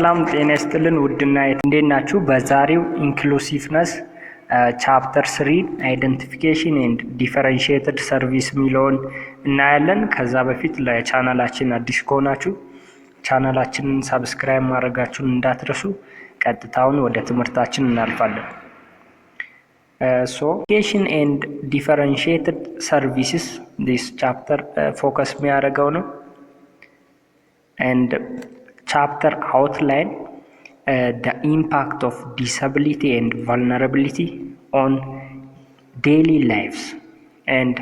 ሰላም ጤና ይስጥልን ውድና እንዴት ናችሁ? በዛሬው ኢንክሉሲቭነስ ቻፕተር 3 አይደንቲፊኬሽን ኤንድ ዲፈረንሺየትድ ሰርቪስ ሚለውን እናያለን። ከዛ በፊት ለቻናላችን አዲስ ከሆናችሁ ቻናላችንን ሰብስክራይብ ማድረጋችሁን እንዳትረሱ። ቀጥታውን ወደ ትምህርታችን እናልፋለን። Identification and differentiated services this chapter focus የሚያደርገው ነው and chapter outline the impact of disability and vulnerability on daily lives and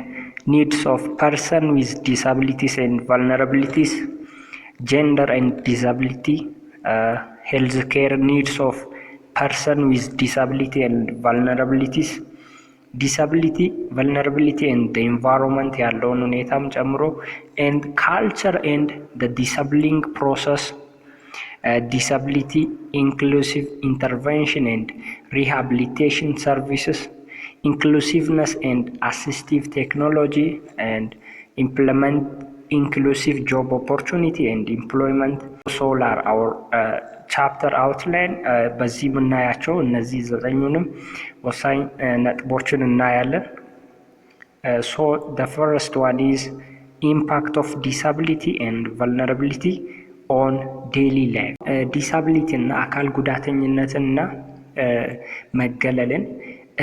needs of person with disabilities and vulnerabilities, gender and disability, healthcare needs of person with disability and vulnerabilities, disability, vulnerability and the environment ያለውን ሁኔታም ጨምሮ and culture and the disabling process, disability inclusive intervention and rehabilitation services, inclusiveness and assistive technology and implement inclusive job opportunity and employment. All are our chapter outline. በዚህ የምናያቸው እነዚህ ዘጠኙንም ወሳኝ ነጥቦችን እናያለን። So the first one is impact of disability and vulnerability on daily life. ዲሳቢሊቲ እና አካል ጉዳተኝነትና መገለልን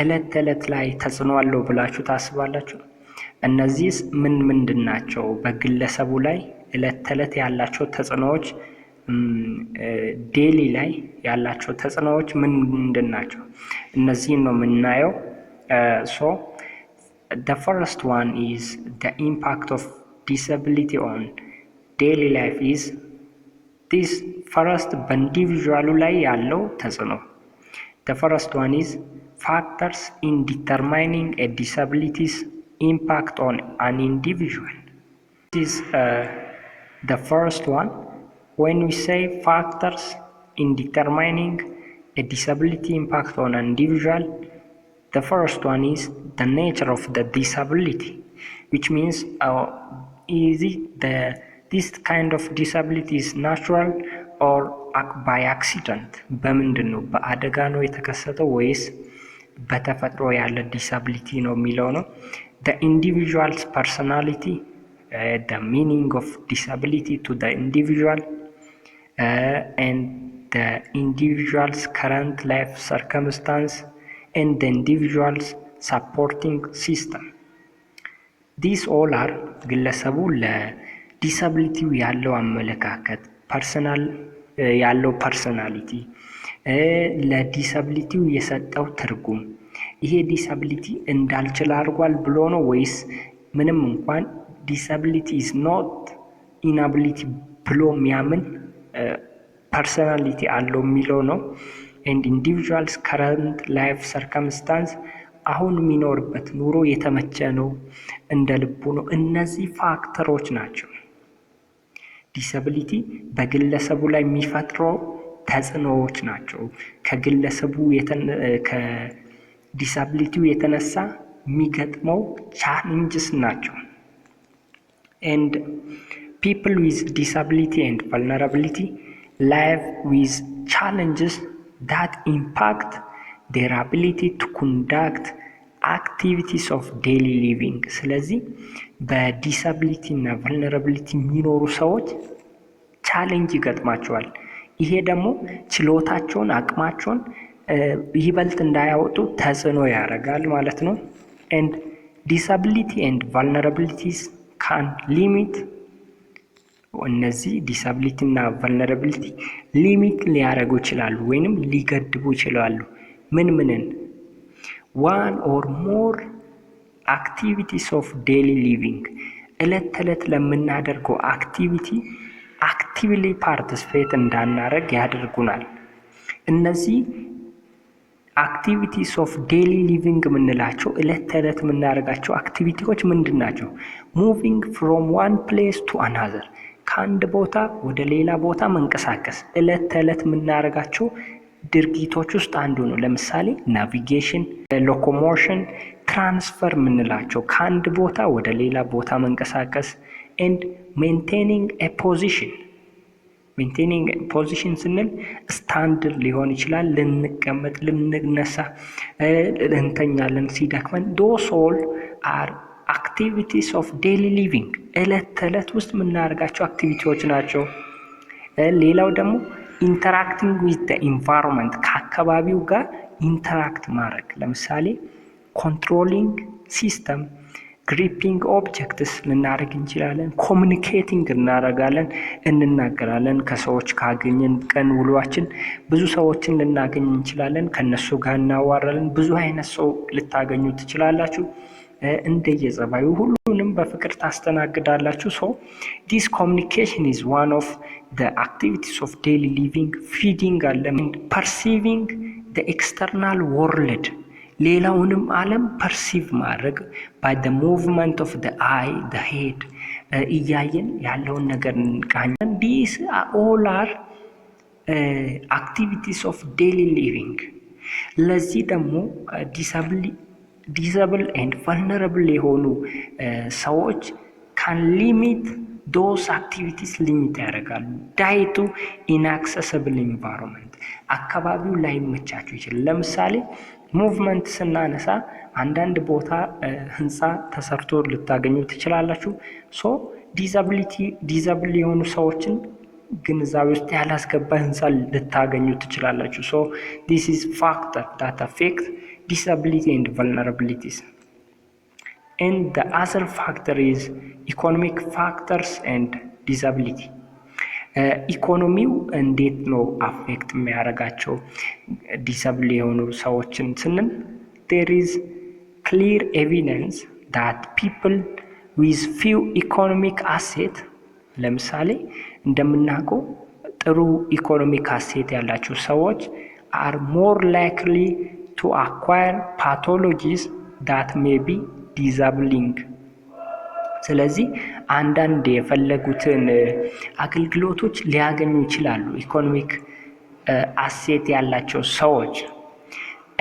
እለት ተዕለት ላይ ተጽዕኖ አለው ብላችሁ ታስባላችሁ? እነዚህስ ምንድን ናቸው? በግለሰቡ ላይ እለት ተዕለት ያላቸው ተጽዕኖዎች፣ ዴሊ ላይ ያላቸው ተጽዕኖዎች ምንድን ናቸው? እነዚህን ነው የምናየው። So the first one is the impact of disability on daily life is this first በኢንዲቪዥዋሉ ላይ ያለው ተጽዕኖ። The first one is factors in determining a disability's impact on an individual. This is the first one. When we say factors in determining a disability impact on an individual, the first one is the nature of the disability, which means is it this kind of disability is natural or by accident? በምንድን ነው? በአደጋ ነው የተከሰተው ወይስ በተፈጥሮ ያለ ዲሳቢሊቲ ነው የሚለው ነው። The individual's personality, the meaning of disability to the individual, and the individual's current life circumstance and the individual's supporting system. These all are ግለሰቡ ለዲሳቢሊቲው ያለው አመለካከት፣ ፐርሰናል ያለው ፐርሰናሊቲ፣ ለዲሳቢሊቲው የሰጠው ትርጉም፣ ይሄ ዲሳቢሊቲ እንዳልችል አድርጓል ብሎ ነው ወይስ ምንም እንኳን ዲሳቢሊቲ is not inability ብሎ የሚያምን ፐርሰናሊቲ አለው የሚለው ነው። and individuals current life circumstance አሁን የሚኖርበት ኑሮ የተመቸ ነው፣ እንደ ልቡ ነው። እነዚህ ፋክተሮች ናቸው ዲሳቢሊቲ በግለሰቡ ላይ የሚፈጥረው ተጽዕኖዎች ናቸው። ከግለሰቡ ከዲሳቢሊቲው የተነሳ የሚገጥመው ቻሌንጅስ ናቸው። and people with disability and vulnerability live with challenges that impact their ability to conduct activities of daily living. ስለዚህ በዲሳቢሊቲ እና vulnerability የሚኖሩ ሰዎች ቻሌንጅ ይገጥማቸዋል። ይሄ ደግሞ ችሎታቸውን፣ አቅማቸውን ይበልጥ እንዳያወጡ ተጽዕኖ ያደርጋል ማለት ነው። and disability and vulnerabilities can limit, እነዚህ ዲሳቢሊቲ እና ቨልነራቢሊቲ ሊሚት ሊያደርጉ ይችላሉ ወይንም ሊገድቡ ይችላሉ። ምንን? one or more activities of daily living, እለት ተዕለት ለምናደርገው አክቲቪቲ አክቲቭሊ ፓርቲሲፔት እንዳናደርግ ያደርጉናል። እነዚህ አክቲቪቲስ ኦፍ ዴሊ ሊቪንግ የምንላቸው እለት ተዕለት የምናደርጋቸው አክቲቪቲዎች ምንድን ናቸው? ሙቪንግ ፍሮም ዋን ፕሌስ ቱ አናዘር፣ ከአንድ ቦታ ወደ ሌላ ቦታ መንቀሳቀስ እለት ተዕለት የምናደርጋቸው ድርጊቶች ውስጥ አንዱ ነው። ለምሳሌ ናቪጌሽን፣ ሎኮሞሽን፣ ትራንስፈር የምንላቸው ከአንድ ቦታ ወደ ሌላ ቦታ መንቀሳቀስ and maintaining a position ሜንቴኒንግ ፖዚሽን ስንል ስታንድ ሊሆን ይችላል። ልንቀመጥ፣ ልንነሳ፣ እንተኛለን ሲደክመን። ዶስ ኦል አር አክቲቪቲስ ኦፍ ዴይሊ ሊቪንግ እለት ተዕለት ውስጥ የምናደርጋቸው አክቲቪቲዎች ናቸው። ሌላው ደግሞ ኢንተራክቲንግ ዊዝ ደ ኢንቫይሮንመንት ከአካባቢው ጋር ኢንተራክት ማድረግ፣ ለምሳሌ ኮንትሮሊንግ ሲስተም፣ ግሪፒንግ ኦብጀክትስ ልናደርግ እንችላለን። ኮሚኒኬቲንግ እናደርጋለን፣ እንናገራለን። ከሰዎች ካገኘን ቀን ውሏችን ብዙ ሰዎችን ልናገኝ እንችላለን። ከነሱ ጋር እናዋራለን። ብዙ አይነት ሰው ልታገኙ ትችላላችሁ። እንደየጸባዩ ሁሉንም በፍቅር ታስተናግዳላችሁ። ሶ ዲስ ኮሚኒኬሽን ኢዝ ዋን ኦፍ ደ አክቲቪቲስ ኦፍ ዴይሊ ሊቪንግ። ፊዲንግ አለ፣ ፐርሲቪንግ ደ ኤክስተርናል ወርልድ ሌላውንም ዓለም ፐርሲቭ ማድረግ ባይ ደ ሙቭመንት ኦፍ ደ አይ ደ ሄድ እያየን ያለውን ነገር እንቃኛለን። ዲስ ኦል አር አክቲቪቲስ ኦፍ ዴይሊ ሊቪንግ። ለዚህ ደግሞ ዲሰብል ኤንድ ቨልነረብል የሆኑ ሰዎች ካን ሊሚት ዶስ አክቲቪቲስ ሊሚት ያደርጋሉ። ዳይቱ ኢንአክሰስብል ኢንቫይሮንመንት አካባቢው ላይመቻቸው ይችላል። ለምሳሌ ሙቭመንት ስናነሳ አንዳንድ ቦታ ህንፃ ተሰርቶ ልታገኙ ትችላላችሁ። ሶ ዲዛብል የሆኑ ሰዎችን ግንዛቤ ውስጥ ያላስገባ ህንፃ ልታገኙ ትችላላችሁ። ሶ ዲስ ኢዝ ፋክተር ዳት አፌክት disability and vulnerabilities. And the other factor is economic factors and disability. ኢኮኖሚው እንዴት ነው አፌክት የሚያደርጋቸው ዲሳብል የሆኑ ሰዎችን ስንል there is clear evidence that people with few economic asset ለምሳሌ እንደምናውቀው ጥሩ ኢኮኖሚክ አሴት ያላቸው ሰዎች are more likely to acquire pathologies that may be disabling. ስለዚህ አንዳንድ የፈለጉትን አገልግሎቶች ሊያገኙ ይችላሉ ኢኮኖሚክ አሴት ያላቸው ሰዎች።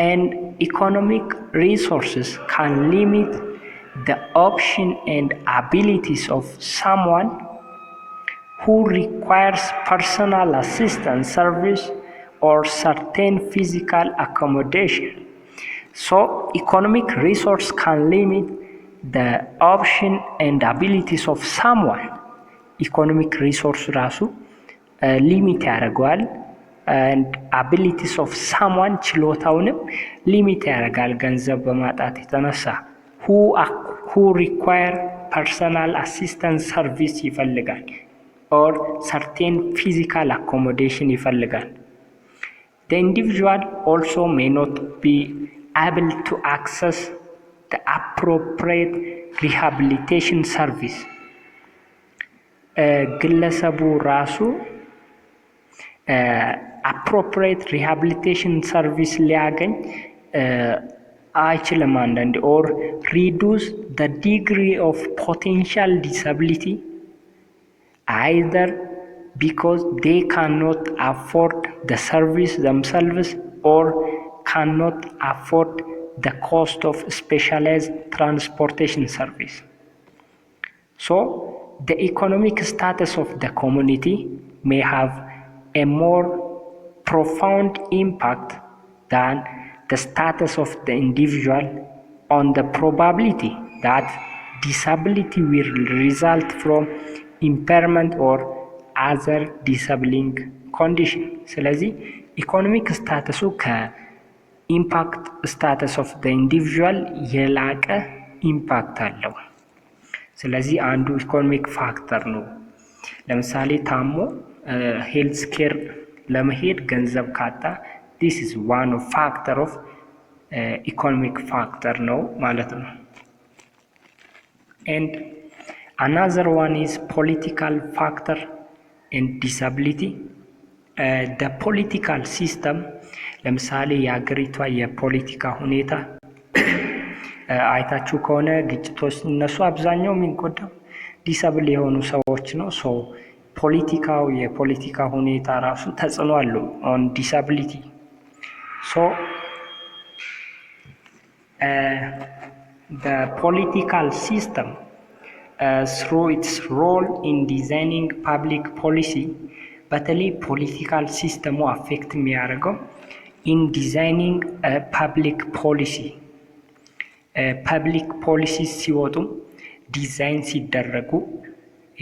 and economic resources can limit the option and abilities of someone who requires personal assistance service or certain physical accommodation. So economic resource can limit the option and abilities of someone. Economic resource ራሱ ሊሚት ያደርገዋል and abilities of someone ችሎታውንም ሊሚት ያደርጋል ገንዘብ በማጣት የተነሳ who require personal assistance service ይፈልጋል or certain physical accommodation ይፈልጋል። The individual also may not be able to access the appropriate rehabilitation service. ግለሰቡ ራሱ appropriate rehabilitation service ሊያገኝ አይችልም አንዳንዴ or reduce the degree of potential disability either because they cannot afford the service themselves or cannot afford the cost of specialized transportation service. So, the economic status of the community may have a more profound impact than the status of the individual on the probability that disability will result from impairment or other disabling condition. ስለዚህ ኢኮኖሚክ ስታተሱ ከኢምፓክት ስታተስ ኦፍ the individual የላቀ ኢምፓክት አለው። ስለዚህ አንዱ ኢኮኖሚክ ፋክተር ነው። ለምሳሌ ታሞ ሄልዝ ኬር ለመሄድ ገንዘብ ካጣ this is one of factor of economic factor ነው ማለት ነው። and another one is political factor and disability. the political system ለምሳሌ የሀገሪቷ የፖለቲካ ሁኔታ አይታችሁ ከሆነ ግጭቶች እነሱ አብዛኛው የሚጎዳው ዲሳብል የሆኑ ሰዎች ነው። ሶ የፖለቲካ ሁኔታ ራሱ ተጽዕኖ አለው on disability. so the political system through its role in designing public policy በተለይ ፖለቲካል ሲስተሙ አፌክት የሚያደርገው ኢን ዲዛይኒንግ ፐብሊክ ፖሊሲ ፐብሊክ ፖሊሲ ሲወጡ ዲዛይን ሲደረጉ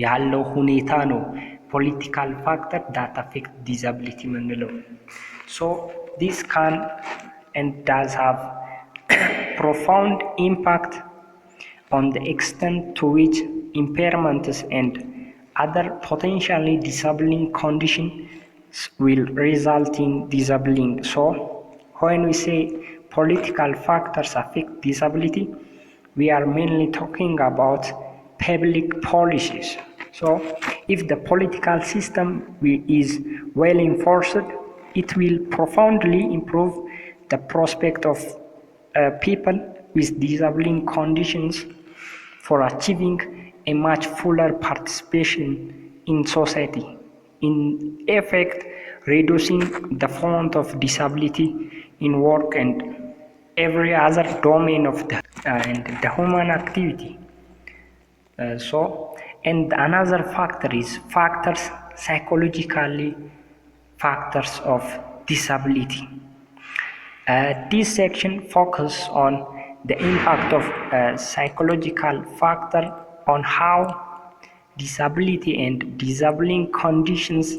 ያለው ሁኔታ ነው ፖለቲካል ፋክተር ዳት አፌክት ዲዛቢሊቲ የምንለው። ሶ ዲስ ካን ኤንድ ዳዝ ሃቭ profound impact on the extent to which impairments and other potentially disabling conditions will result in disabling. So when we say political factors affect disability, we are mainly talking about public policies. So if the political system is well enforced, it will profoundly improve the prospect of people with disabling conditions for achieving a much fuller participation in society, in effect reducing the font of disability in work and every other domain of the human activity. And another factor is psychologically factors of disability. This section focuses on the impact of psychological factor on how disability and disabling conditions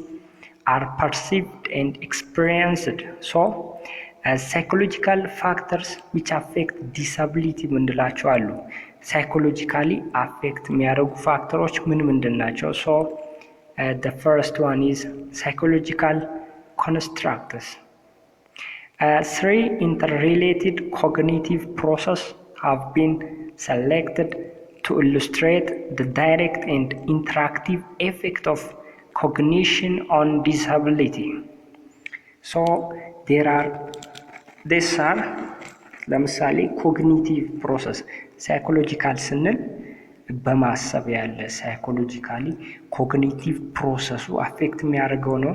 are perceived and experienced. So, psychological factors which affect disability ምንላቸው አሉ። psychologically affect የሚያደርጉ ፋክተሮች ምንድን ናቸው? So, the first one is psychological constructs. Three interrelated cognitive processes have been selected to illustrate the direct and interactive effect of cognition on disability. So these are ለምሳሌ ኮግኒቲቭ ፕሮሰስ ሳይኮሎጂካል ስንል በማሰብ ያለ ሳይኮሎጂካሊ ኮግኒቲቭ ፕሮሰሱ አፌክት የሚያደርገው ነው።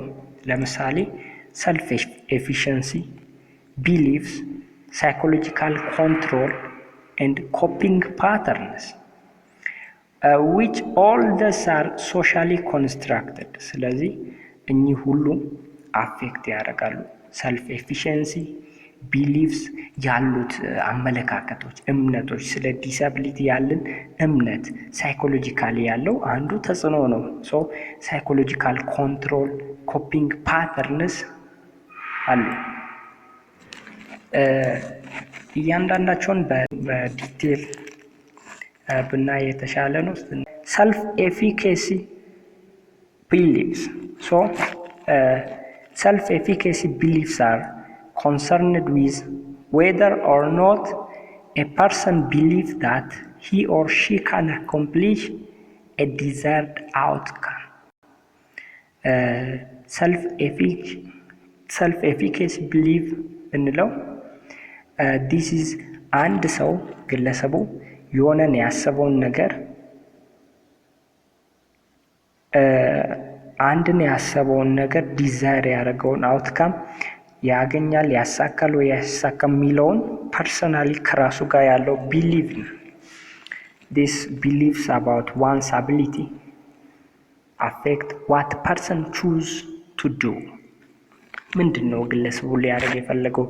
ለምሳሌ ሰልፍ ኤፊሽንሲ beliefs, psychological control, and coping patterns, which all these are socially constructed. ስለዚህ እኚህ ሁሉ አፌክት ያደርጋሉ። ሰልፍ ኤፊሽንሲ ቢሊፍስ ያሉት አመለካከቶች፣ እምነቶች፣ ስለ ዲሳቢሊቲ ያለን እምነት ሳይኮሎጂካሊ ያለው አንዱ ተጽዕኖ ነው። ሶ ሳይኮሎጂካል ኮንትሮል ኮፒንግ ፓተርንስ አሉ። እያንዳንዳቸውን በዲቴል ብናይ የተሻለ ነው። ሰልፍ ኤፊኬሲ ቢሊፍስ ሶ ሰልፍ ኤፊኬሲ ቢሊፍስ አር concerned with whether or not a person believes that he or she can accomplish a desired outcome. self-efficacy belief እንለው this is አንድ ሰው ግለሰቡ የሆነን ያሰበውን ነገር ዲዛይር ያደረገውን አውትካም ያገኛል፣ ያሳካል ወይ ያሳካም የሚለውን ፐርሰናሊ ከራሱ ጋር ያለው ቢሊቭ ነው። this beliefs about one's ability affect what person choose to do. ምንድነው ግለሰቡ ሊያደርግ የፈለገው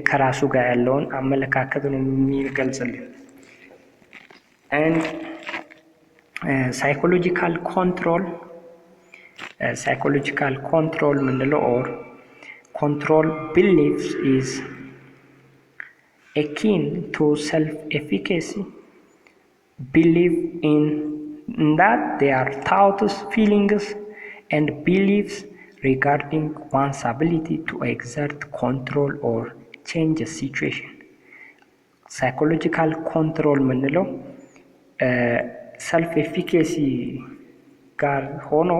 ከራሱ ጋር ያለውን አመለካከት ነው የሚገልጽልን። and psychological control ምንለው or control beliefs is akin to self-efficacy belief in that they are thoughts, feelings and beliefs regarding one's ability to exert control or change a situation. Psychological control ምንለው self-efficacy ጋር ሆኖ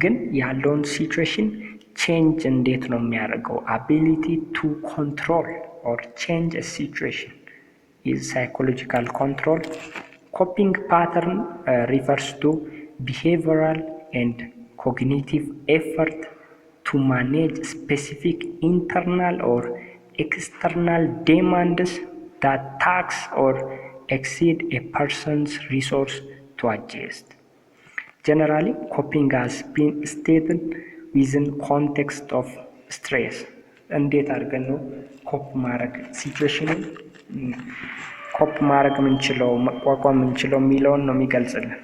ግን ያለውን ሲቹዌሽን ቼንጅ እንዴት ነው የሚያደርገው? ability to control or change a situation is psychological control. Coping pattern refers to behavioral and cognitive effort to manage specific internal or external demands that tax or exceed a person's resource to adjust. Generally, coping has been stated ዊዝን ኮንቴክስት ኦፍ ስትሬስ እንዴት አድርገን ነው ኮፕ ማድረግ ሲቹዌሽንን ኮፕ ማድረግ ምንችለው መቋቋም ምንችለው የሚለውን ነው የሚገልጽልን።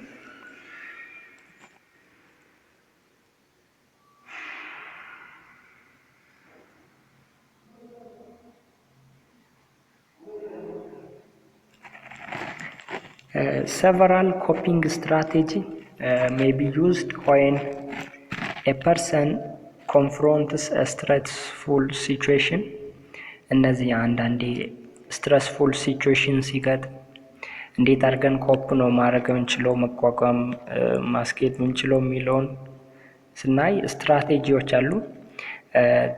Several coping strategies may be used when a person confronts a stressful situation. እነዚህ አንዳንዴ stressful situation ሲገጥም እንዴት አድርገን ኮፕ ነው ማድረግ ምንችለው መቋቋም ማስኬድ ምንችለው የሚለውን ስናይ ስትራቴጂዎች አሉ።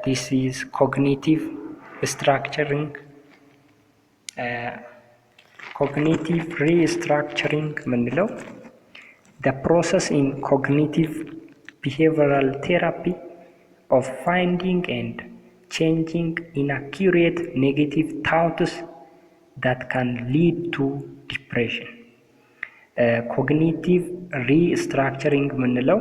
This is cognitive structuring. Cognitive restructuring ምንለው the process in cognitive behavioral therapy of finding and changing inaccurate negative thoughts that can lead to depression. Cognitive restructuring ምንለው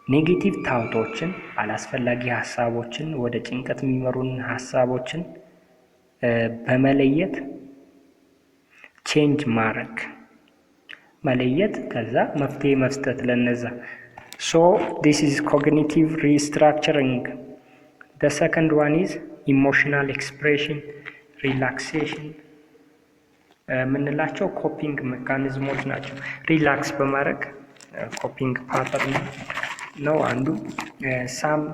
ኔጌቲቭ ታውቶችን አላስፈላጊ ሐሳቦችን ወደ ጭንቀት የሚመሩን ሐሳቦችን በመለየት ቼንጅ ማድረግ መለየት ከዛ መፍትሄ መስጠት ለነዛ so this is cognitive restructuring. The second one is emotional expression relaxation ምንላቸው ኮፒንግ ሜካኒዝሞች ናቸው። ሪላክስ በማድረግ ኮፒንግ ፓተርን ነው አንዱ። some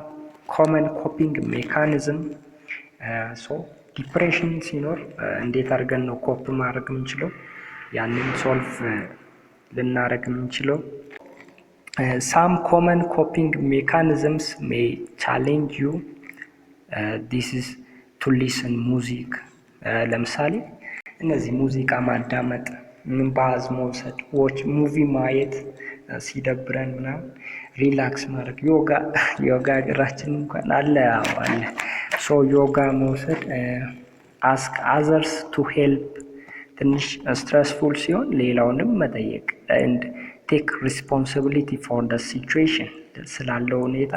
common coping mechanism so ዲፕሬሽን ሲኖር እንዴት አድርገን ነው ኮፕ ማድረግ ምንችለው ያንን ሶልቭ ልናደርግ ምንችለው። some common coping mechanisms may challenge you. This is to listen music. ለምሳሌ እነዚህ ሙዚቃ ማዳመጥ ምንባዝ መውሰድ watch movie ማየት ሲደብረን ምናምን ሪላክስ ማድረግ ዮጋ እግራችን እንኳን አለ so yoga መውሰድ ask others to help ትንሽ stressful ሲሆን ሌላውንም መጠየቅ and take responsibility for the situation ስላለው ሁኔታ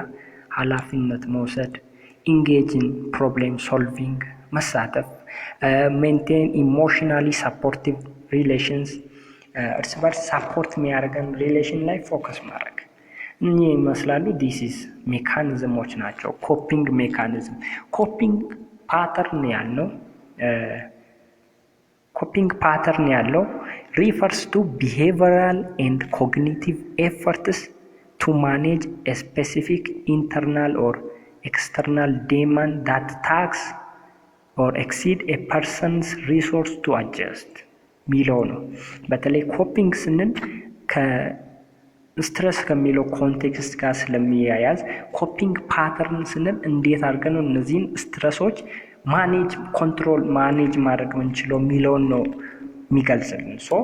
ኃላፊነት መውሰድ engage in problem solving መሳተፍ maintain emotionally supportive relations እርስ በርስ ሳፖርት የሚያደርገን ሪሌሽን ላይ ፎከስ ማድረግ እኚህ ይመስላሉ። this is ሜካኒዝሞች ናቸው። ኮፒንግ ሜካኒዝም ኮፒንግ ፓተርን ያለው refers to behavioral and cognitive efforts to manage a specific internal or external demand that tax or exceed a person's resource to adjust ሚለው ነው። በተለይ ኮፒንግ ስንል ስትረስ ከሚለው ኮንቴክስት ጋር ስለሚያያዝ ኮፒንግ ፓተርን ስንል እንዴት አድርገን ነው እነዚህን ስትረሶች ማኔጅ ማድረግ ምንችለው ሚለውን ነው የሚገልጽልን። ሶ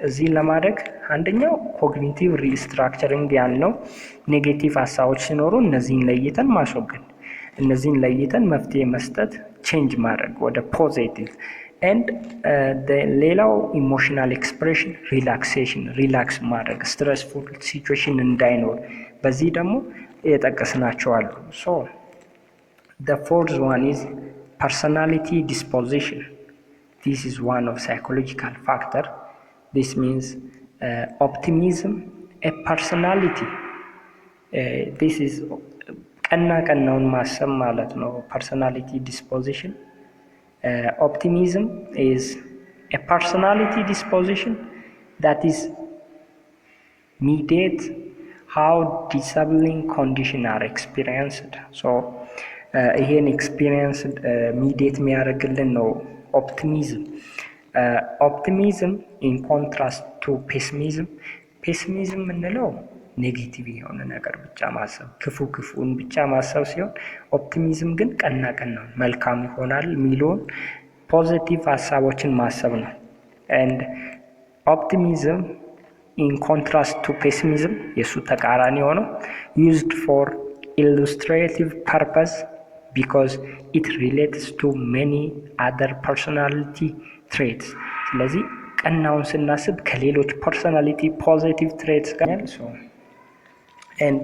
እዚህ ለማድረግ አንደኛው ኮግኒቲቭ ሪስትራክቸሪንግ ያልነው ኔጌቲቭ ሐሳቦች ሲኖሩ እነዚህን ለይተን ማስወገድ እነዚህን ለይተን መፍትሄ መስጠት ቼንጅ ማድረግ ወደ ፖዚቲቭ and ሌላው ኢሞሽናል ኤክስፕሬሽን ሪላክሴሽን ሪላክስ ማድረግ ስትረስፉል ሲቹዌሽን እንዳይኖር በዚህ ደግሞ የጠቀስናቸው አሉ። so the fourth one is personality disposition. This is one of psychological factor. This means optimism a personality this is ቀናውን ማሰብ ማለት ነው personality disposition. Optimism is a personality disposition that is mediate how disabling conditions are experienced. So ይሄን experience mediate የሚያደርግልን ነው optimism. Optimism in contrast to pessimism ምንለው ኔጌቲቭ የሆነ ነገር ብቻ ማሰብ ክፉን ብቻ ማሰብ ሲሆን ኦፕቲሚዝም ግን ቀና መልካም ይሆናል ሚሊዮን ፖዚቲቭ ሐሳቦችን ማሰብ ነው። and optimism in contrast to pessimism የሱ ተቃራኒ ሆኖ used for illustrative purpose because it relates to many other personality traits. ስለዚህ ቀናውን ስናስብ ከሌሎች personality positive traits ጋር and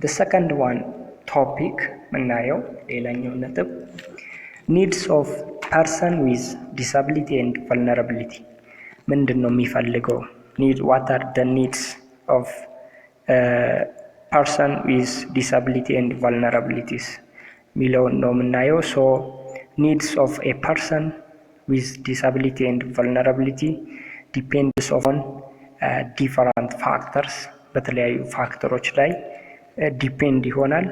the second one topic ምናየው ሌላኛው ነጥብ needs of person with disability and vulnerability ምንድን ነው የሚፈልገው what are the needs of person with disability and vulnerabilities ሚለውን ነው የምናየው so needs of a person with disability and vulnerability depends on different factors በተለያዩ ፋክተሮች ላይ ዲፔንድ ይሆናል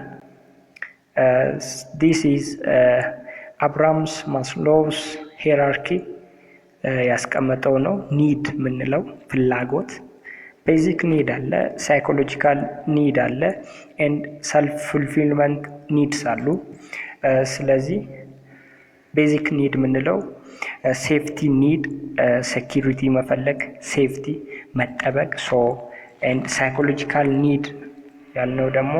this is Abrams Maslow's hierarchy ያስቀመጠው ነው ኒድ ምንለው ፍላጎት ቤዚክ ኒድ አለ ሳይኮሎጂካል ኒድ አለ and self fulfillment needs አሉ ስለዚህ ቤዚክ ኒድ ምንለው ሴፍቲ ኒድ ሴኩሪቲ መፈለግ ሴፍቲ መጠበቅ so and psychological need ያልነው ደግሞ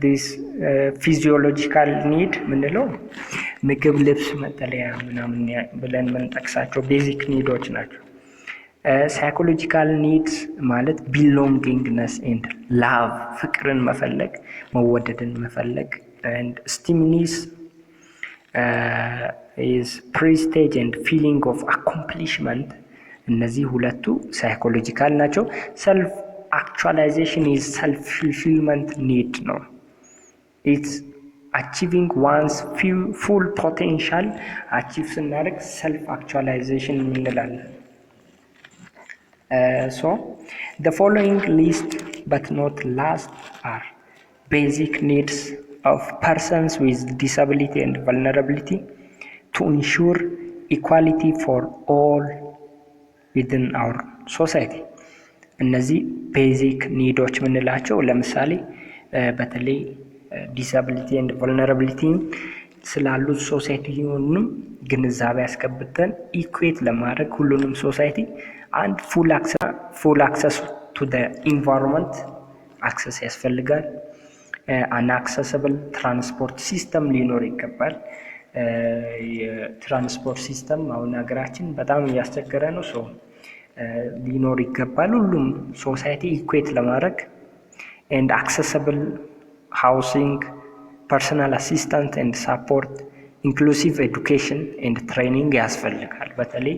this physiological need ምንለው ምግብ ልብስ መጠለያ ምናምን ብለን የምንጠቅሳቸው ቤዚክ ኒዶች ናቸው psychological needs ማለት belongingness and love ፍቅርን መፈለግ መወደድን መፈለግ and stimulus is prestige and feeling of accomplishment እነዚህ ሁለቱ ሳይኮሎጂካል ናቸው self actualization is self fulfillment need ነው it's achieving one's full potential achieve ስናደርግ self actualization እንላለን so the following list but not last are basic needs of persons with disability and vulnerability to ensure equality for all within our society እነዚህ ቤዚክ ኒዶች ምንላቸው ለምሳሌ በተለይ ዲሳቢሊቲ ኤንድ vulnerability ስላሉት ሶሳይቲውንም ግንዛቤ ያስቀብተን ኢኩዌት ለማድረግ ሁሉንም ሶሳይቲ አንድ full access to the environment access ያስፈልጋል an accessible transport system ሊኖር ይገባል የትራንስፖርት ሲስተም አሁን ሀገራችን በጣም እያስቸገረ ነው ሶ ሊኖር ይገባል ሁሉም ሶሳይቲ ኢኩዌት ለማድረግ and accessible housing personal assistance and support inclusive education and training ያስፈልጋል በተለይ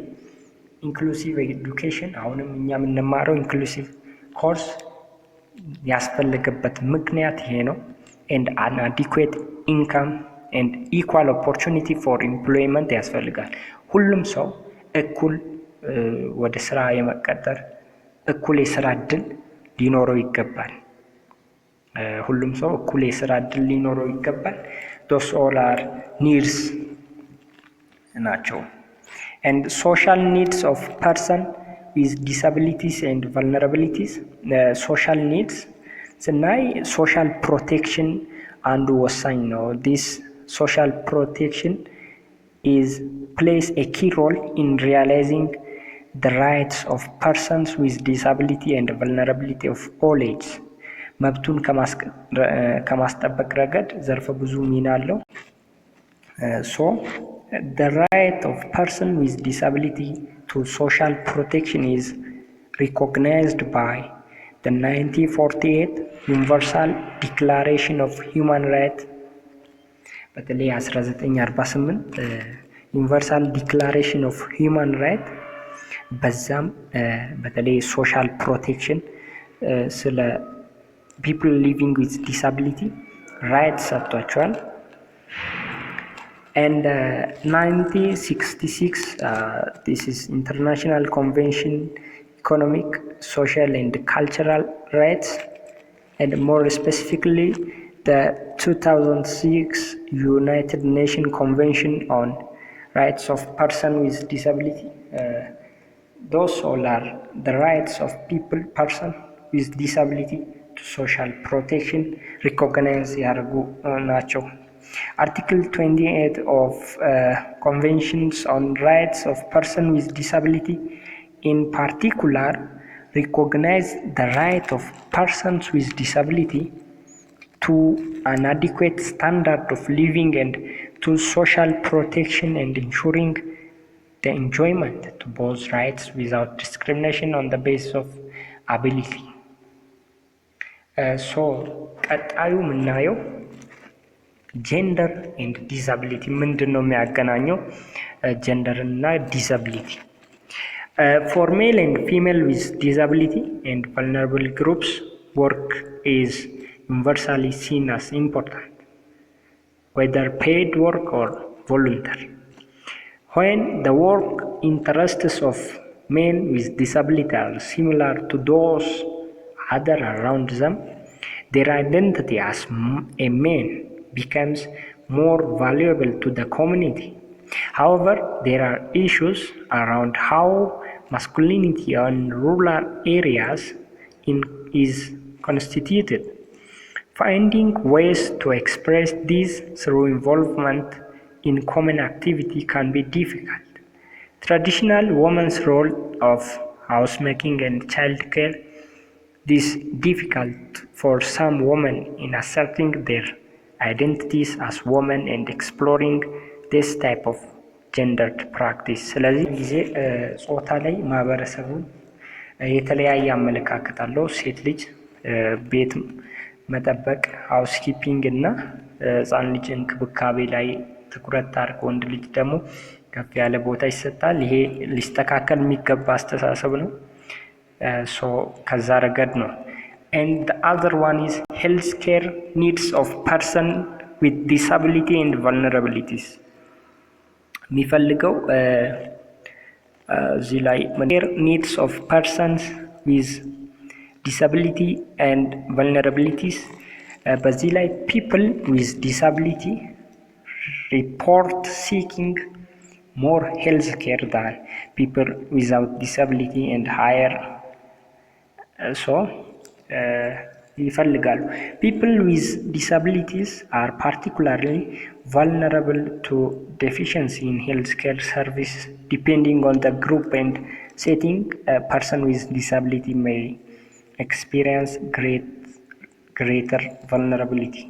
inclusive education አሁንም እኛ የምንማረው inclusive course ያስፈልገበት ምክንያት ይሄ ነው and an adequate income and equal opportunity for employment ያስፈልጋል ሁሉም ሰው እኩል ወደ ስራ የመቀጠር እኩል የስራ እድል ሊኖረው ይገባል ሁሉም ሰው እኩል የስራ እድል ሊኖረው ይገባል those all are needs ናቸው and social needs of person with disabilities and vulnerabilities social needs ስናይ social protection አንዱ ወሳኝ ነው this social protection plays a key role in realizing the rights of persons with disability and vulnerability of all ages መብቱን ከማስጠበቅ ረገድ ዘርፈ ብዙ ሚና አለው so the right of person with disability to social protection is recognized by the 1948 Universal Declaration of Human Rights በተለይ 1948 Universal Declaration of Human Rights በዛም በተለይ social protection ስለ people living with disability rights ሰጥቷቸዋል and 1966 this is International Convention Economic, Social and Cultural Rights and more specifically the 2006 United Nations Convention on Rights of Persons with Disability those all are the rights of person with disability to social protection recognized ያርጉ ናቸው Article 28 of Conventions on Rights of Persons with Disability in particular recognize the right of persons with disability to an adequate standard of living and to social protection and ensuring the enjoyment to both rights without discrimination on the basis of ability ሶ ቀጣዩ የምናየው ጀንደር ኤንድ ዲዛቢሊቲ ምንድን ነው የሚያገናኘው ጀንደር እና ዲዛቢሊቲ? For male and female with disability and vulnerable groups, work is universally seen as important, whether paid work or voluntary. When the work interests of men with disability are similar to those other around them, their identity as a man becomes more valuable to the community. However, there are issues around how masculinity in rural areas is constituted. Finding ways to express this through involvement in common activity can be difficult. Traditional women's role of housemaking and childcare is difficult for some women in asserting their identities as women and exploring this type of gendered practice. ስለዚህ ጊዜ ጾታ ላይ ማህበረሰቡ የተለያየ አመለካከት አለው። ሴት ልጅ ቤት መጠበቅ ሃውስኪፒንግ እና ህፃን ልጅ እንክብካቤ ላይ ትኩረት አድርጎ ወንድ ልጅ ደግሞ ከፍ ያለ ቦታ ይሰጣል። ይሄ ሊስተካከል የሚገባ አስተሳሰብ ነው። ከዛ ረገድ ነው። And the other one is healthcare needs of person with disability and vulnerabilities. የሚፈልገው እዚህ ላይ needs of persons with disability and vulnerabilities በዚህ ላይ people with disability report seeking more health care than people without disability and higher ይፈልጋሉ። People with disabilities are particularly vulnerable to deficiency in healthcare services depending on the group and setting. A person with disability may experience greater vulnerability.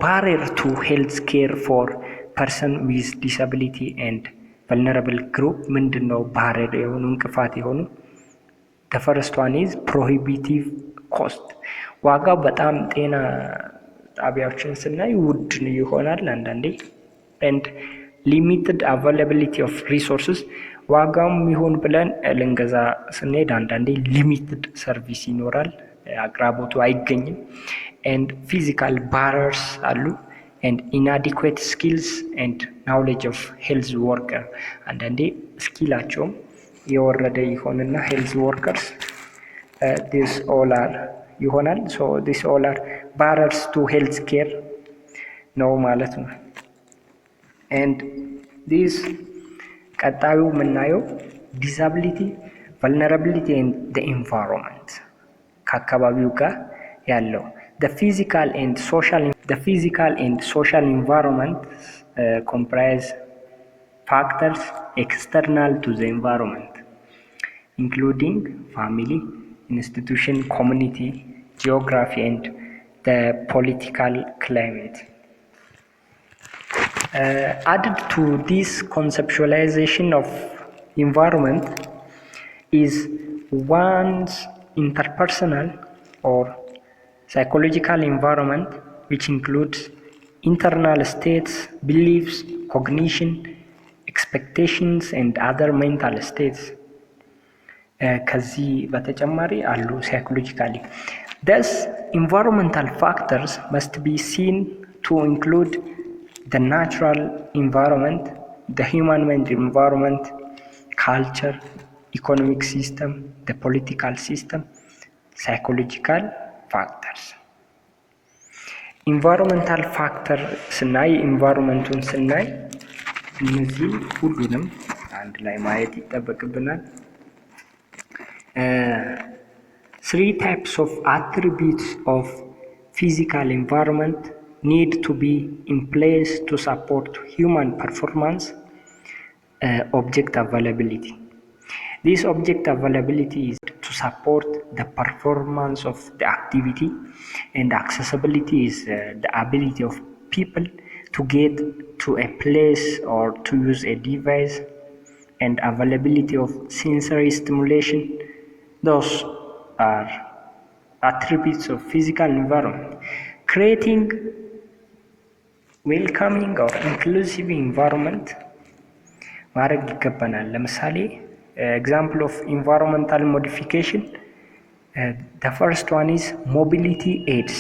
Barrier to healthcare for person with disability and vulnerable group ምንድነው? ባሪየር የሆኑ እንቅፋት የሆኑ the first one is prohibitive cost. ዋጋው በጣም ጤና ጣቢያዎችን ስናይ ውድ ይሆናል አንዳንዴ and limited availability of resources. ዋጋውም ይሁን ብለን ልንገዛ ስንሄድ አንዳንዴ ሊሚትድ ሰርቪስ ይኖራል፣ አቅራቦቱ አይገኝም and physical barriers አሉ and inadequate skills and knowledge of health worker. አንዳንዴ ስኪላቸውም የወረደ ይሆንና health workers this all are ይሆናል። so this all are barriers to health care ነው ማለት ነው። and this ቀጣዩ የምናየው disability, vulnerability and the environment ከአካባቢው ጋር ያለው the physical and social environment comprise factors external to the environment including family, institution, community, geography and the political climate. Added to this conceptualization of environment is one's interpersonal or psychological environment, which includes internal states, beliefs, cognition, expectations and other mental states. ከዚህ በተጨማሪ አሉ psychologically. Thus, environmental factors must be seen to include the natural environment, the human-made environment, culture, economic system, the political system, psychological factors. Environmental factor ስናይ environmentን ስናይ እነዚህ ሁሉንም አንድ ላይ ማየት ይጠበቅብናል። Three types of attributes of physical environment need to be in place to support human performance. Object availability. This object availability is to support the performance of the activity, and accessibility is the ability of people to get to a place or to use a device, and availability of sensory stimulation. Those are attributes of physical environment. Creating welcoming or inclusive environment ማድረግ ይገባናል። ለምሳሌ example of environmental modification, the first one is mobility aids.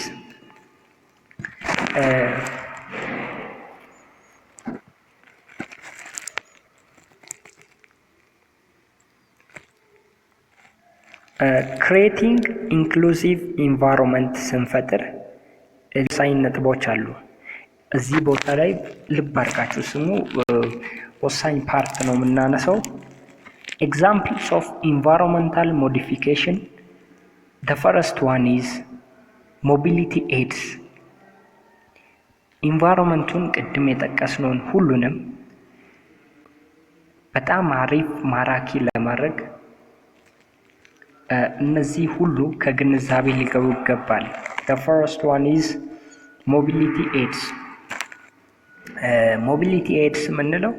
creating inclusive environment ስንፈጥር ወሳኝ ነጥቦች አሉ። እዚህ ቦታ ላይ ልብ አድርጋችሁ ስሙ፣ ወሳኝ ፓርት ነው የምናነሳው። examples of environmental modification, the first one is mobility aids. ኢንቫይሮንመንቱን ቅድም የጠቀስነውን ሁሉንም በጣም አሪፍ ማራኪ ለማድረግ እነዚህ ሁሉ ከግንዛቤ ሊገቡ ይገባል። the first one is mobility aids. mobility aids ምንለው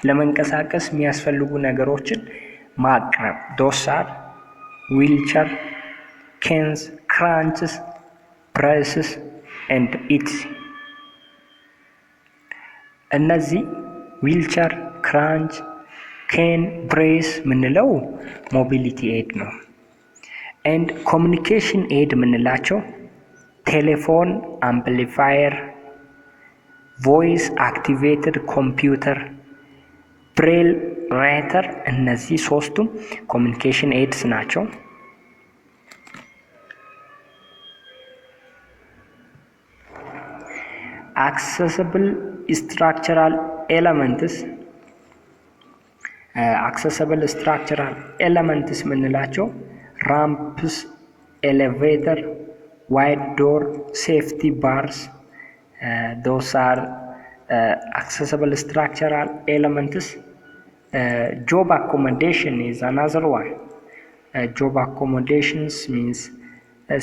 ለመንቀሳቀስ የሚያስፈልጉ ነገሮችን ማቅረብ። those are wheelchair, canes, crutches, braces and etc. እነዚህ ዊልቸር፣ ክራንች፣ ኬን፣ ብሬስ ምንለው ሞቢሊቲ ኤድ ነው። and communication aid ምንላቸው ቴሌፎን፣ አምፕሊፋየር፣ ቮይስ አክቲቬትድ ኮምፒውተር፣ ብሬል ራይተር፣ እነዚህ ሶስቱም ኮሚኒኬሽን ኤድስ ናቸው። accessible structural elements ምንላቸው ramps, elevator, wide door, safety bars, those are accessible structural elements. job accommodation is another one. job accommodations means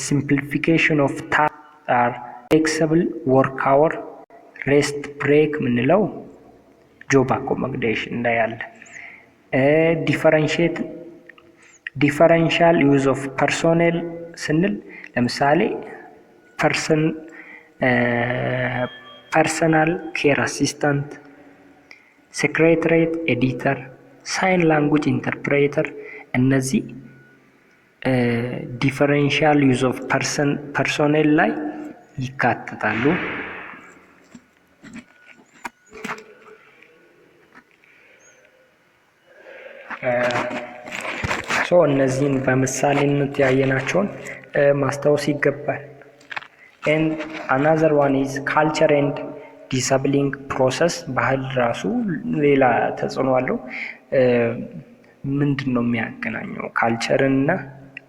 simplification of tasks are flexible work hour, rest break ምንለው job accommodation ላይ ያለ። differential use of personnel ስንል ለምሳሌ personal care assistant, secretariat editor, sign language interpreter እነዚህ differential use of personnel ላይ ይካተታሉ። እነዚህን በምሳሌነት ያየናቸውን ማስታወስ ይገባል። and another one is culture and disabling process. ባህል ራሱ ሌላ ተጽዕኖ አለው። ምንድነው የሚያገናኘው ካልቸርን እና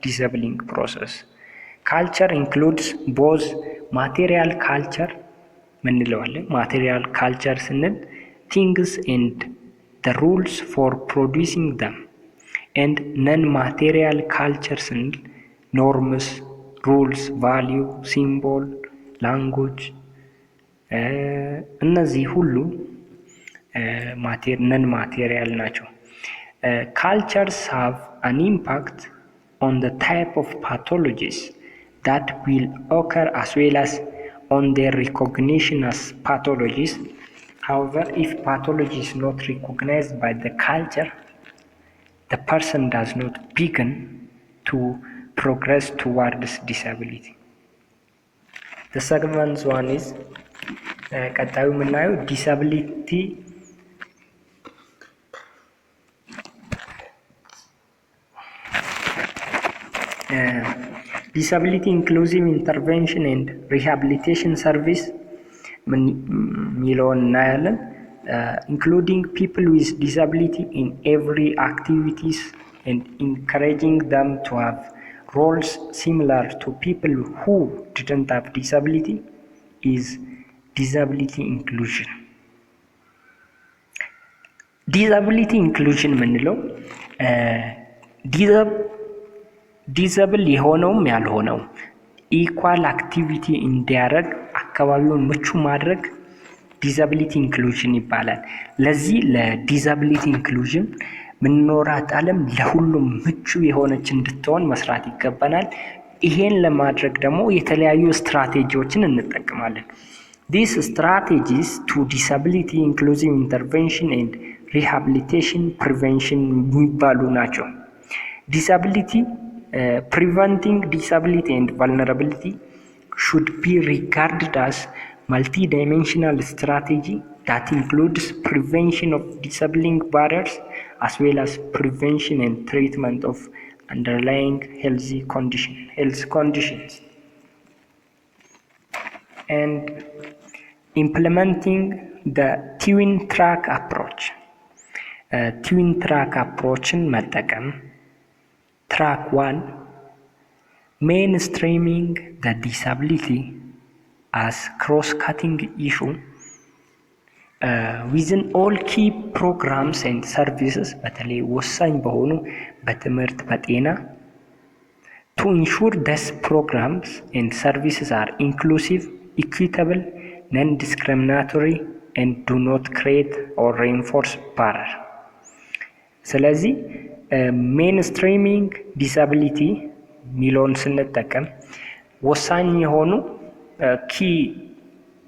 disabling process? culture includes both material culture ምንለው አለ። material culture ስንል things and the rules for producing them, and non-material culture ስንል norms, rules, value, symbol, language እነዚህ ሁሉ non-material ናቸው። cultures have an impact on the type of pathologies that will occur as well as on their recognition as pathologies. However, if pathology is not recognized by the culture, the person does not begin to progress towards disability. The second one is ቀጣዩ የምናየው disability inclusive intervention and rehabilitation service ሚለውን እናያለን። including people with disability in every activities and encouraging them to have roles similar to people who didn't have disability is disability inclusion. disability inclusion ምንለው ዲዛብል የሆነውም ያልሆነው ኢኳል አክቲቪቲ እንዲያደርግ አካባቢውን ምቹ ማድረግ ዲዛቢሊቲ ኢንክሉዥን ይባላል። ለዚህ ለዲዛቢሊቲ ኢንክሉዥን ምንኖራት ዓለም ለሁሉም ምቹ የሆነች እንድትሆን መስራት ይገባናል። ይሄን ለማድረግ ደግሞ የተለያዩ ስትራቴጂዎችን እንጠቀማለን። These strategies to disability inclusive intervention and rehabilitation prevention የሚባሉ ናቸው። Disability, preventing disability and vulnerability should be regarded as multi-dimensional strategy that includes prevention of disabling barriers as well as prevention and treatment of underlying health conditions. And implementing the twin track approach. Twin track approachን መጠቀም track 1 mainstreaming the disability as cross-cutting issue within all key programs and services በተለይ ወሳኝ በሆኑ በትምህርት በጤና to ensure these programs and services are inclusive, equitable, non-discriminatory and do not create or reinforce barrier. ስለዚህ ሜንስትሪሚንግ ዲሳቢሊቲ ሚለውን ስንጠቀም ወሳኝ የሆኑ ኪ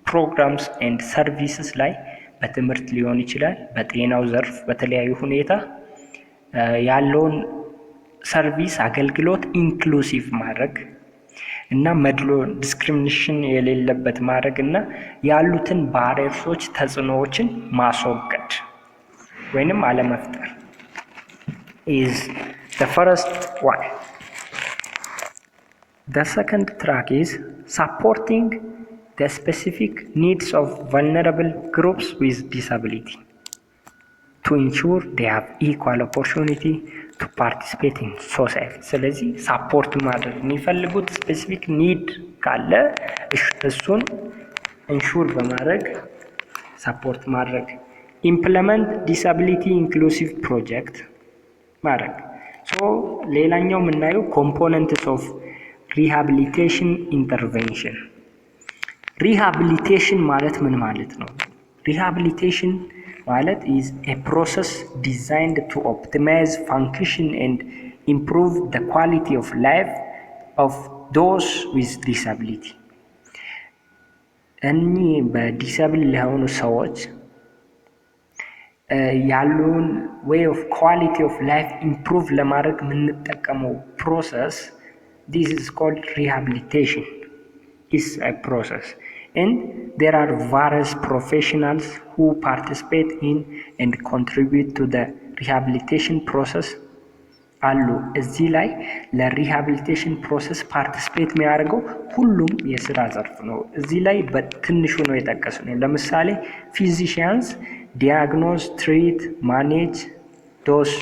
ፕሮግራምስ ኤንድ ሰርቪስስ ላይ በትምህርት ሊሆን ይችላል፣ በጤናው ዘርፍ በተለያዩ ሁኔታ ያለውን ሰርቪስ አገልግሎት ኢንክሉሲቭ ማድረግ እና መድሎ ዲስክሪሚኔሽን የሌለበት ማድረግ እና ያሉትን ባሪየርሶች ተጽዕኖዎችን ማስወገድ ወይንም አለመፍጠር is the first one. The second track is supporting the specific needs of vulnerable groups with disability to ensure they have equal opportunity to participate in society. ስለዚህ ሳፖርት ማድረግ የሚፈልጉት ስፔሲፊክ ኒድ ካለ እሱን ኢንሹር በማድረግ ሳፖርት ማድረግ። ኢምፕለመንት ዲሳቢሊቲ ኢንክሉሲቭ ፕሮጀክት ማድረግ። ሌላኛው የምናየው ኮምፖነንትስ ኦፍ ሪሃቢሊቴሽን ኢንተርቬንሽን። ሪሃቢሊቴሽን ማለት ምን ማለት ነው? ሪሃቢሊቴሽን ማለት is a process designed to optimize function and improve the quality of life of those with disability. እኚህ በዲሳብል ለሆኑ ሰዎች ያሉን way of quality of life improve ለማድረግ የምንጠቀመው process, this is called rehabilitation. Is a process and there are various professionals who participate in and contribute to the rehabilitation process አሉ። እዚህ ላይ ለሪሃቢሊቴሽን ፕሮሰስ ፓርቲሲፔት የሚያደርገው ሁሉም የስራ ዘርፍ ነው። እዚህ ላይ በትንሹ ነው የጠቀስነው። ለምሳሌ ፊዚሺያንስ ዲያግኖዝ፣ ትሪት፣ ማኔጅ ዶስ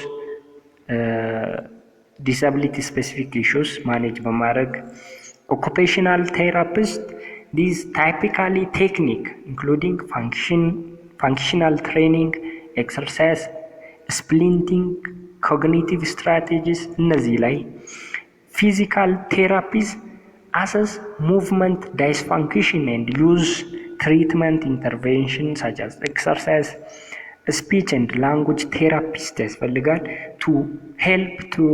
ዲሳቢሊቲ ስፔሲፊክ ኢሹስ ማኔጅ በማድረግ occupational therapist, these typically technique including functional training, exercise, splinting, cognitive strategies እነዚህ ላይ physical therapies assess movement dysfunction and use treatment intervention such as exercise, speech and language therapist ያስፈልጋል to help to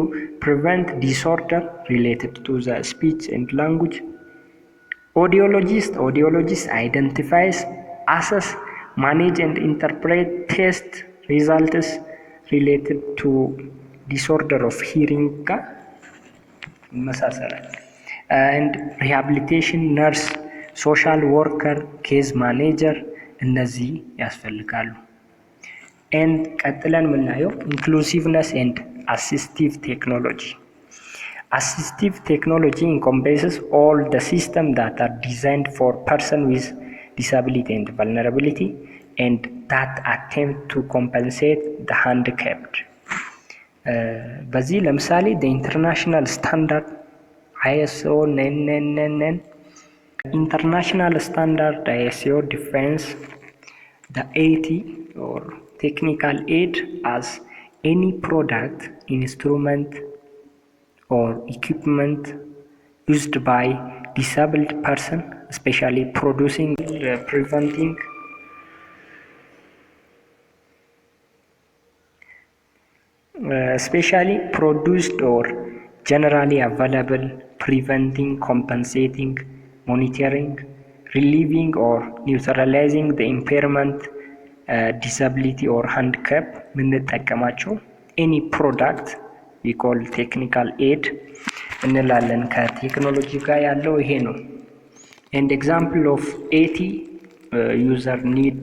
prevent disorder related to the speech and language. Audiologist identifies, assess, manage and interpret test results related to disorder of hearing መሳሰላል። and rehabilitation nurse, social worker, case manager እነዚህ ያስፈልጋሉ። and ቀጥለን የምናየው inclusiveness and assistive technology. Assistive technology encompasses all the systems that are designed for person with disability and vulnerability and that attempt to compensate the handicapped. በዚህ ለምሳሌ the international standard ISO 999 international standard ISO defines the AT or technical aid as any product, instrument or equipment used by disabled person, especially preventing especially produced or generally available, preventing, compensating, monitoring, relieving or neutralizing the impairment, disability or handicap የምንጠቀማቸው any product we call technical aid እንላለን። ከቴክኖሎጂ ጋር ያለው ይሄ ነው። and example of AT user need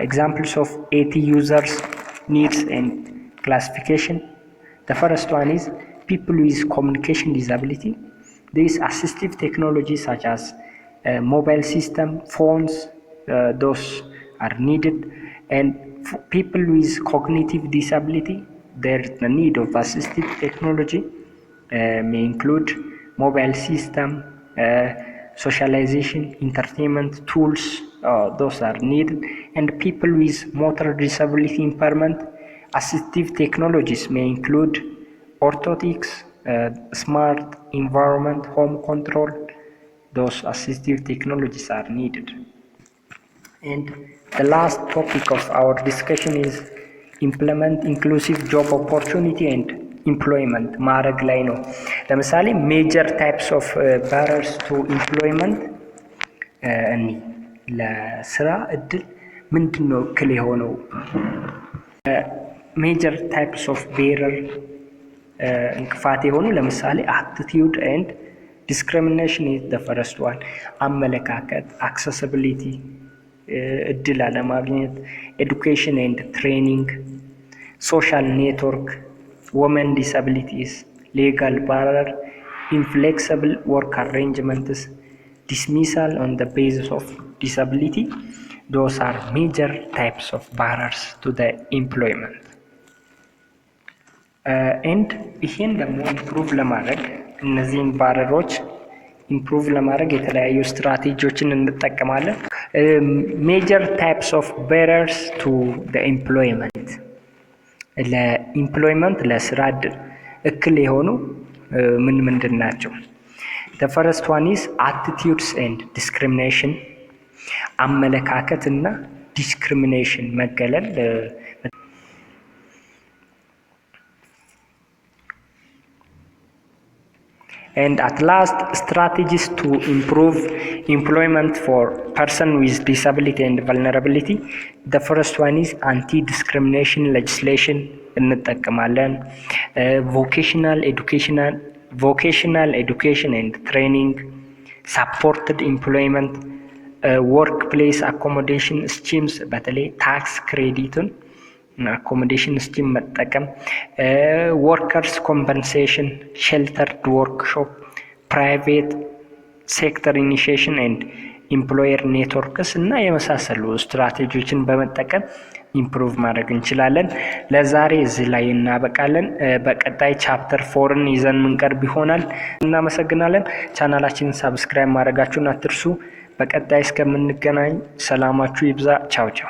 examples of AT users needs and classification. The first one is people with communication disability. There is assistive technology such as mobile system, phones, those are needed. And people with cognitive disability, there's the need of assistive technology, may include mobile system, socialization, entertainment tools, those are needed. And people with motor disability impairment, assistive technologies may include orthotics, smart environment, home control, those assistive technologies are needed. And the last topic of our discussion is implement inclusive job opportunity and employment ማድረግ ላይ ነው። ለምሳሌ major types of barriers to employment እኒ ለስራ እድል ምንድነው እክል የሆነው? major types of barrier እንቅፋት የሆኑ ለምሳሌ attitude and discrimination is the first one. አመለካከት፣ accessibility እድል አለማግኘት፣ education and training, social network, women disabilities, legal barrier, inflexible work arrangements, dismissal on the basis of disability. Those are major types of barriers to the employment. And ይሄን ደግሞ ኢምፕሩቭ ለማድረግ እነዚህን ባረሮች ኢምፕሩቭ ለማድረግ የተለያዩ ስትራቴጂዎችን እንጠቀማለን። ሜጀር ታይፕስ ኦፍ ባሪየርስ ቱ ዘ ኤምፕሎይመንት ለኢምፕሎይመንት ለስራ እክል የሆኑ ምንድን ናቸው? the first one is attitudes and discrimination አመለካከት እና ዲስክሪሚኔሽን መገለል and at last strategies to improve employment for person with disability and vulnerability. The first one is anti-discrimination legislation እንጠቀማለን። vocational education and training, supported employment, workplace accommodation schemes በተለይ ታክስ ክሬዲትን accommodation scheme መጠቀም፣ workers compensation, sheltered workshop, private sector initiation and employer networks እና የመሳሰሉ ስትራቴጂዎችን በመጠቀም ኢምፕሩቭ ማድረግ እንችላለን። ለዛሬ እዚህ ላይ እናበቃለን። በቀጣይ ቻፕተር 4ን ይዘን ምንቀርብ ይሆናል። እናመሰግናለን። ቻናላችንን ሰብስክራይብ ማድረጋችሁን አትርሱ። በቀጣይ እስከምንገናኝ ሰላማችሁ ይብዛ። ቻው ቻው።